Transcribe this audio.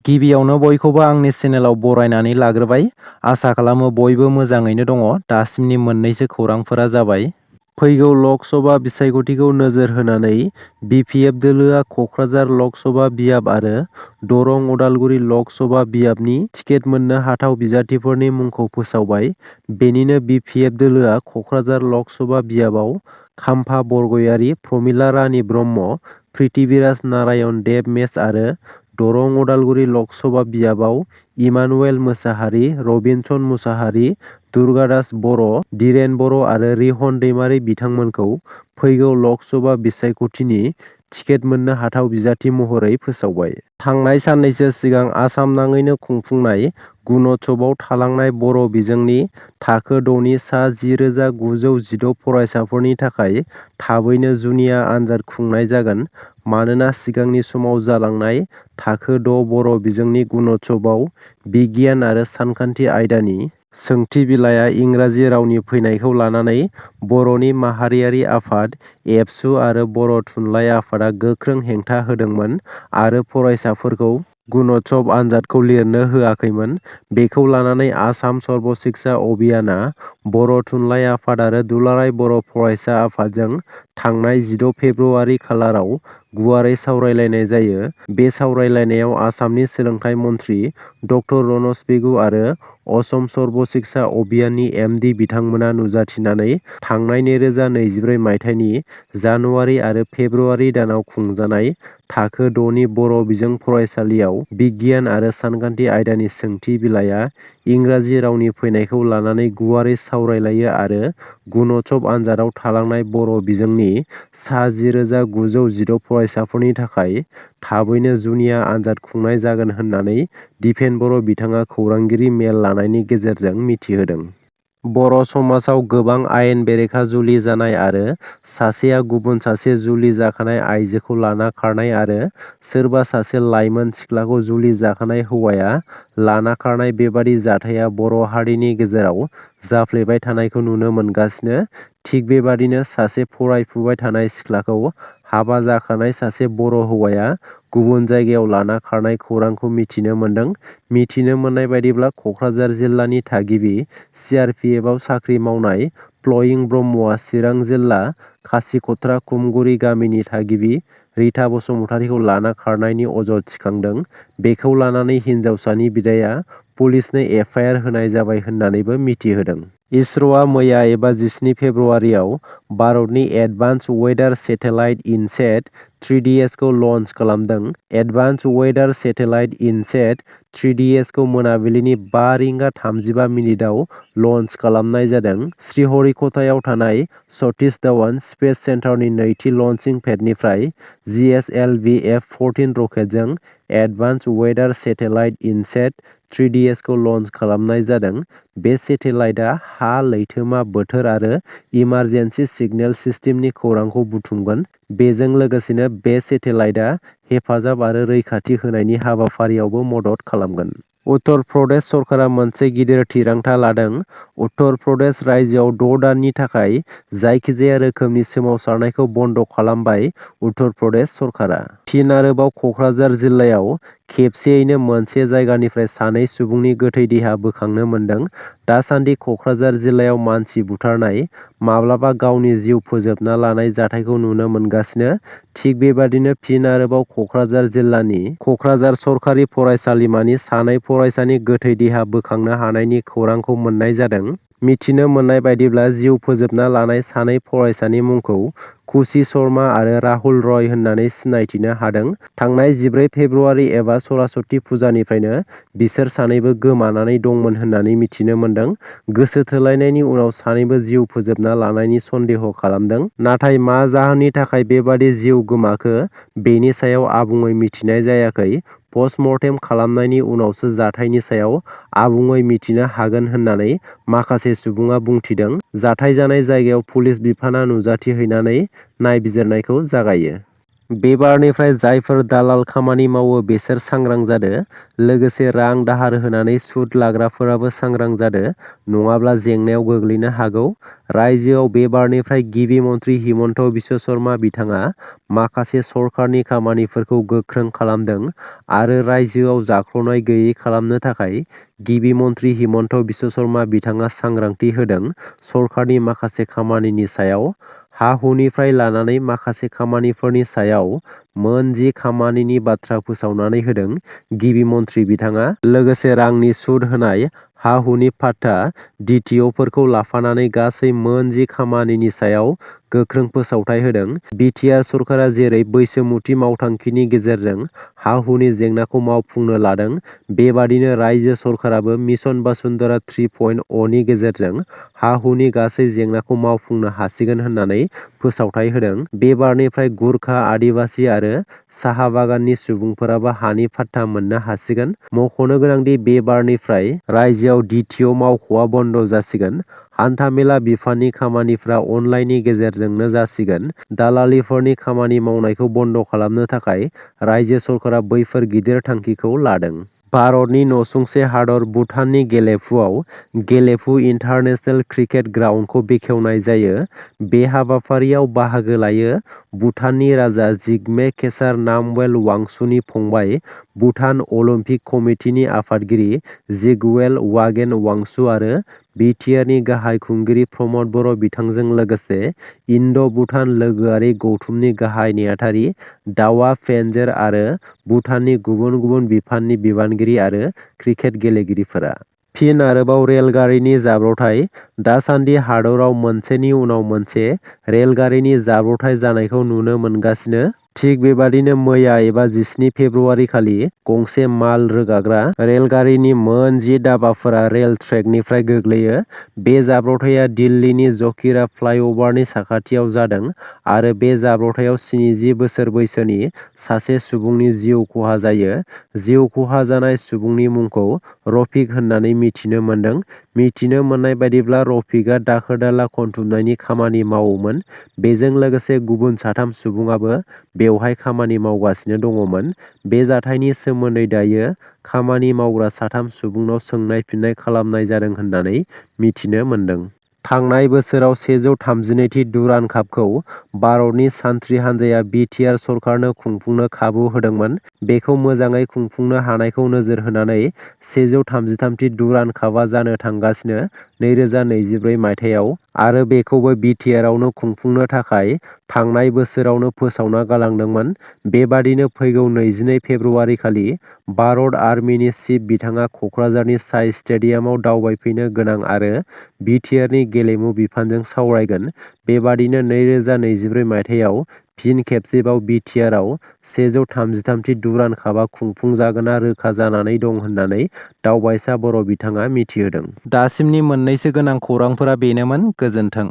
गिबियावनो बयखौबो आंनि चेनेलाव बरायनानै लाग्रोबाय। आसा खालामो बयबो मोजाङैनो दङ। दासिमनि मोननैसो खौरांफोरा जाबाय। फैगौ लक सभा बिसायख'थिखौ नोजोर होनानै बिपिएफ दोलोआ क'क्राझार लक सभा बियाब आरो दरं उदालगुरि लक सभा बियाबनि टिकेट मोननो हाथाव बिजाथिफोरनि मुंखौ फोसावबाय। बेनिनो बिपिएफ दोलोआ क'क्राझार लक सभा बियाबाव खाम्फा बरगयारी, प्रमिला रानी ब्रह्म, प्रिथिबिराज नारायण देब मेस आरो दरं उदालगुरि लक सभा बियाबाव इमानुएल मोसाहारि, रबिनसन मुसाहारि, दुर्गादास बर', धीरेन बर' आरो रिहन दैमारी बिथांमोनखौ फैगौ लक सभा बिसायख'थिनि टिकेट मोननो हाथाव बिजाथि महरै फोसावबाय। थांनाय साननैसो सिगां आसाम नाङैनो खुंफुंनाय गुण'त्सबआव थालांनाय बर' बिजोंनि थाखो 6नि सा 10,916 फरायसाफोरनि थाखाय थाबैनो जुनिया आनजाद खुंनाय जागोन। मानोना सिगांनि समाव जालांनाय थाखो 6 बर' बिजोंनि गुण'त्सबआव बिगियान आरो सानखान्थि आयदानि सोंथि बिलाइया इंराजि रावनि फैनायखौ लानानै बर'नि माहारियारि आफाद एबसु आरो बर' थुनलाइ आफादा गोख्रों हेंथा होदोंमोन आरो फरायसाफोरखौ गुण'त्सब आनजादखौ लिरनो होआखैमोन। बेखौ लानानै आसाम सर्ब शिक्षा अभियानआ बर' थुनलाइ आफाद आरो दुलाराय बर' फरायसा आफादजों थांनाय 16 फेब्रुवारि खालाराव गुवारै सावरायलायनाय जायो। बे सावरायलायनायाव आसामनि सोलोंथाइ मन्थ्रि ड रनज पेगु आरो असम सर्ब शिक्षा अभियाननि एमडि बिथांमोना नुजाथिनानै थांनाय 2024 मायथाइनि जानुवारि आरो फेब्रुवारि दानाव खुंजानाय थाखो 6नि बर' बिजों फरायसालियाव बिगियान आरो सानखान्थि आयदानि सोंथि बिलाइया इंराजि रावनि फैनायखौ लानानै गुवारै सावरायलायो आरो गुण'त्सब आनजादाव थालांनाय बर' बिजोंनि सा 10,916 फरायसाफोरनि थाखाय थाबैनो जुनिया आनजाद खुंनाय जागोन होननानै दिपेन बर' बिथाङा खौरांगिरि मेल लानायनि गेजेरजों मिथिहोदों। बर' समाजाव गोबां आयेन बेरेखा जुलि जानाय आरो सासेया गुबुन सासे जुलि जाखानाय आइजोखौ लाना खारनाय आरो सोरबा सासे लाइमोन सिख्लाखौ जुलि जाखानाय हौवाया लाना खारनाय बेबादि जाथाया बर' हारिनि गेजेराव जाफ्लेबाय थानायखौ नुनो मोनगासिनो। थिग बेबादिनो सासे फरायफुबाय थानाय सिख्लाखौ हाबा जाखानाय सासे बर' हौवाया गुबुन जायगायाव लाना खारनाय खौरांखौ मिथिनो मोन्दों। मिथिनो मोननाय बायदिब्ला क'क्राझार जिल्लानि थागिबि CRPFआव साख्रि मावनाय फ्लयिं ब्रह्मआ चिरां जिल्ला खासिक'त्रा खुमगुरि गामिनि थागिबि रिता बसुमतारीखौ लाना खारनायनि अजद थिखांदों। बेखौ लानानै हिन्जावसानि बिदाया पुलिसनो FIR होनाय जाबाय होननानैबो मिथिहोदों। इसर'आ मैया एबा 17 फेब्रुवारियाव भारतनि advance weather satellite INSAT 3DS खौ लन्च खालामदों। Advance weather satellite INSAT 3DS खौ मोनाबिलिनि 5 रिंगा 35 मिनिटआव लन्च खालामनाय जादों। श्रीहरिक'टायाव थानाय सतीश धवन स्पेस सेन्टारनि नैथि लन्चिं पेडनिफ्राय GSLV F-14 रकेटजों advance weather satellite INSAT 3DS खौ लन्च खालामनाय जादों। बे सेटेलाइटआ हा, लैथोमा, बोथोर आरो इमारजेन्सि सिगनेल सिस्टेमनि खौरांखौ बुथुमगोन। बेजों लोगोसेनो बे सेटेलाइटआ हेफाजाब आरो रैखाथि होनायनि हाबाफारियावबो मदद खालामगोन। उत्तर प्रदेश सरकारा मोनसे गिदिर थिरांथा लादों। उत्तर प्रदेश रायजोआव 6 दाननि थाखाय जायखिजाया रोखोमनि सोमावसारनायखौ बन्द' खालामबाय उत्तर प्रदेश सरकारा। फिन आरोबाव क'क्राझार जिल्लायाव खेबसेयैनो मोनसे जायगानिफ्राय 2 सुबुंनि गोथै देहा बोखांनो मोन्दों। दासान्दि क'क्राझार जिल्लायाव मानसि बुथारनाय, माब्लाबा गावनि जिउ फोजोबना लानाय जाथायखौ नुनो मोनगासिनो। थिग बेबादिनो फिन आरोबाव क'क्राझार जिल्लानि क'क्राझार सरकारि फरायसालिमानि 2 फरायसानि गोथै देहा बोखांनो हानायनि खौरांखौ मोननाय जादों। मिथिनो मोननाय बायदिब्ला जिउ फोजोबना लानाय 2 फरायसानि मुंखौ खुशी शर्मा आरो राहुल रय होननानै सिनायथिनो हादों। थांनाय 14 फेब्रुवारि एबा सरस्वती फुजानिफ्रायनो बिसोर 2बो गोमानानै दंमोन होननानै मिथिनो मोन्दों। गोसो थोलायनायनि उनाव 2बो जिउ फोजोबना लानायनि सन्देह खालामदों। नाथाय मा जाहोननि थाखाय बेबादि जिउ गोमाखो बेनि सायाव आबुङै मिथिनाय जायाखै। पस्टमर्टेम खालामनायनि उनावसो जाथायनि सायाव आबुङै मिथिनो हागोन होननानै माखासे सुबुङा बुंथिदों। जाथाय जानाय जायगायाव पुलिस बिफाना नुजाथिहैनानै नायबिजिरनायखौ जागायो। बे बारनिफ्राय जायफोर दालाल खामानि मावो बिसोर सांग्रां जादो। लोगोसे रां दाहार होनानै सुद लाग्राफोराबो सांग्रां जादो, नङाब्ला जेंनायाव गोग्लैनो हागौ। रायजोआव बे बारनिफ्राय गिबि मन्थ्रि हिमन्त बिश्व शर्मा बिथाङा माखासे सरकारनि खामानिफोरखौ गोख्रों खालामदों आरो रायजोआव जाख्ल'नाय गैयै खालामनो थाखाय गिबि मन्थ्रि हिमन्त बिश्व शर्मा बिथाङा सांग्रांथि होदों। सरकारनि माखासे खामानिनि सायाव हा-हुनिफ्राय लानानै माखासे खामानिफोरनि सायाव मोन 10 खामानिनि बाथ्रा फोसावनानै होदों गिबि मन्थ्रि बिथाङा। लोगोसे रांनि सुद होनाय, हा-हुनि पाट्टा, DTअफोरखौ लाफानानै गासै मोन 10 खामानिनि सायाव गोख्रों फोसावथाय होदों। बिटिआर सरकारा जेरै बैसोमुथि मावथांखिनि गेजेरजों हा-हुनि जेंनाखौ मावफुंनो लादों, बेबादिनो रायजो सरकाराबो मिशन बसुन्धरा 3.0 नि गेजेरजों हा-हुनि गासै जेंनाखौ मावफुंनो हासिगोन होननानै फोसावथाय होदों। बे बारनिफ्राय गुरखा, आदिबासि आरो साहा बागाननि सुबुंफोराबो हानि पाट्टा मोननो हासिगोन। मख'नो गोनांदि बे बारनिफ्राय रायजोआव DTअ मावख'आ बन्द जासिगोन। हान्था-मेला बिफाननि खामानिफ्रा अनलाइननि गेजेरजोंनो जासिगोन। दालालिफोरनि खामानि मावनायखौ बन्द खालामनो थाखाय रायजो सरकारा बैफोर गिदिर थांखिखौ लादों। भारतनि नसुंसे हादर भुटाननि गेलेफुआव गेलेफु इन्टारनेशनेल क्रिकेट ग्राउन्डखौ बेखेवनाय जायो। बे हाबाफारियाव बाहागो लायो भुटाननि राजा जिग्मे खेसार नामग्येल वांचुकनि फंबाय, भुटान अलिम्पिक कमिटिनि आफादगिरि जिग्वेल वागेन वांचुक आरो बिटिआरनि गाहाय खुंगिरि प्रमद बर' बिथांजों लोगोसे इन्ड'-भुटान लोगोआरि गौथुमनि गाहाय नेहाथारि दावा फेन्जेर आरो भुटाननि गुबुन गुबुन बिफाननि बिबानगिरि आरो क्रिकेट गेलेगिरिफोरा। फिन आरोबाव रेलगारिनि जाब्रबथाय। दासान्दि हादराव मोनसेनि उनाव मोनसे रेलगारिनि जाब्रबथाय जानायखौ नुनो मोनगासिनो। थिग बेबादिनो मैया एबा 17 फेब्रुआरि खालि गंसे माल रोगाग्रा रेलगारिनि मोन 10 दाब्बाफोरा रेल ट्रेकनिफ्राय गोग्लैयो। बे जाब्रबथाया दिल्लीनि जखिरा फ्लाइअभारनि साखाथियाव जादों आरो बे जाब्रबथायाव 70 बोसोर बैसोनि सासे सुबुंनि जिउ खहा जायो। जिउ खहा जानाय सुबुंनि मुंखौ रफिक होननानै मिथिनो मोन्दों। मिथिनो मोननाय बायदिब्ला रफिकआ दाखोर-दाला खनथुमनायनि खामानि मावोमोन। बेजों लोगोसे गुबुन 3 सुबुङाबो बेवहाय खामानि मावगासिनो दङमोन। बे जाथायनि सोमोन्दै दायो खामानि मावग्रा 3 सुबुंनाव सोंनाय-फिननाय खालामनाय जादों होननानै मिथिनो मोन्दों। थांनाय बोसोराव 132थि डुरान्ड कापखौ भारतनि सानथ्रि हानजाया बिटिआर सरकारनो खुंफुंनो खाबु होदोंमोन। बेखौ मोजाङै खुंफुंनो हानायखौ नोजोर होनानै 133थि डुरान्ड कापआ जानो थांगासिनो 2024 मायथाइयाव आरो बेखौबो बिटिआरआवनो खुंफुंनो थाखाय थांनाय बोसोरावनो फोसावना गालांदोंमोन। बेबादिनो फैगौ 22 फेब्रुआरि खालि भारत आर्मिनि चिफ बिथाङा कक्राझारनि साइ स्टेडियामाव दावबायफैनो गोनां आरो बिटिआरनि गेलेमु बिफानजों सावरायगोन। बेबादिनो 2024 मायथाइयाव फिन खेबसेबाव बिटिआरआव 133थि डुरान्ड कापआ खुंफुंजागोना रोखा जानानै दं होननानै दावबायसा बर' बिथाङा मिथिहोदों। दासिमनि मोननैसो गोनां खौरांफोरा बेनोमोन। गोजोन्थों।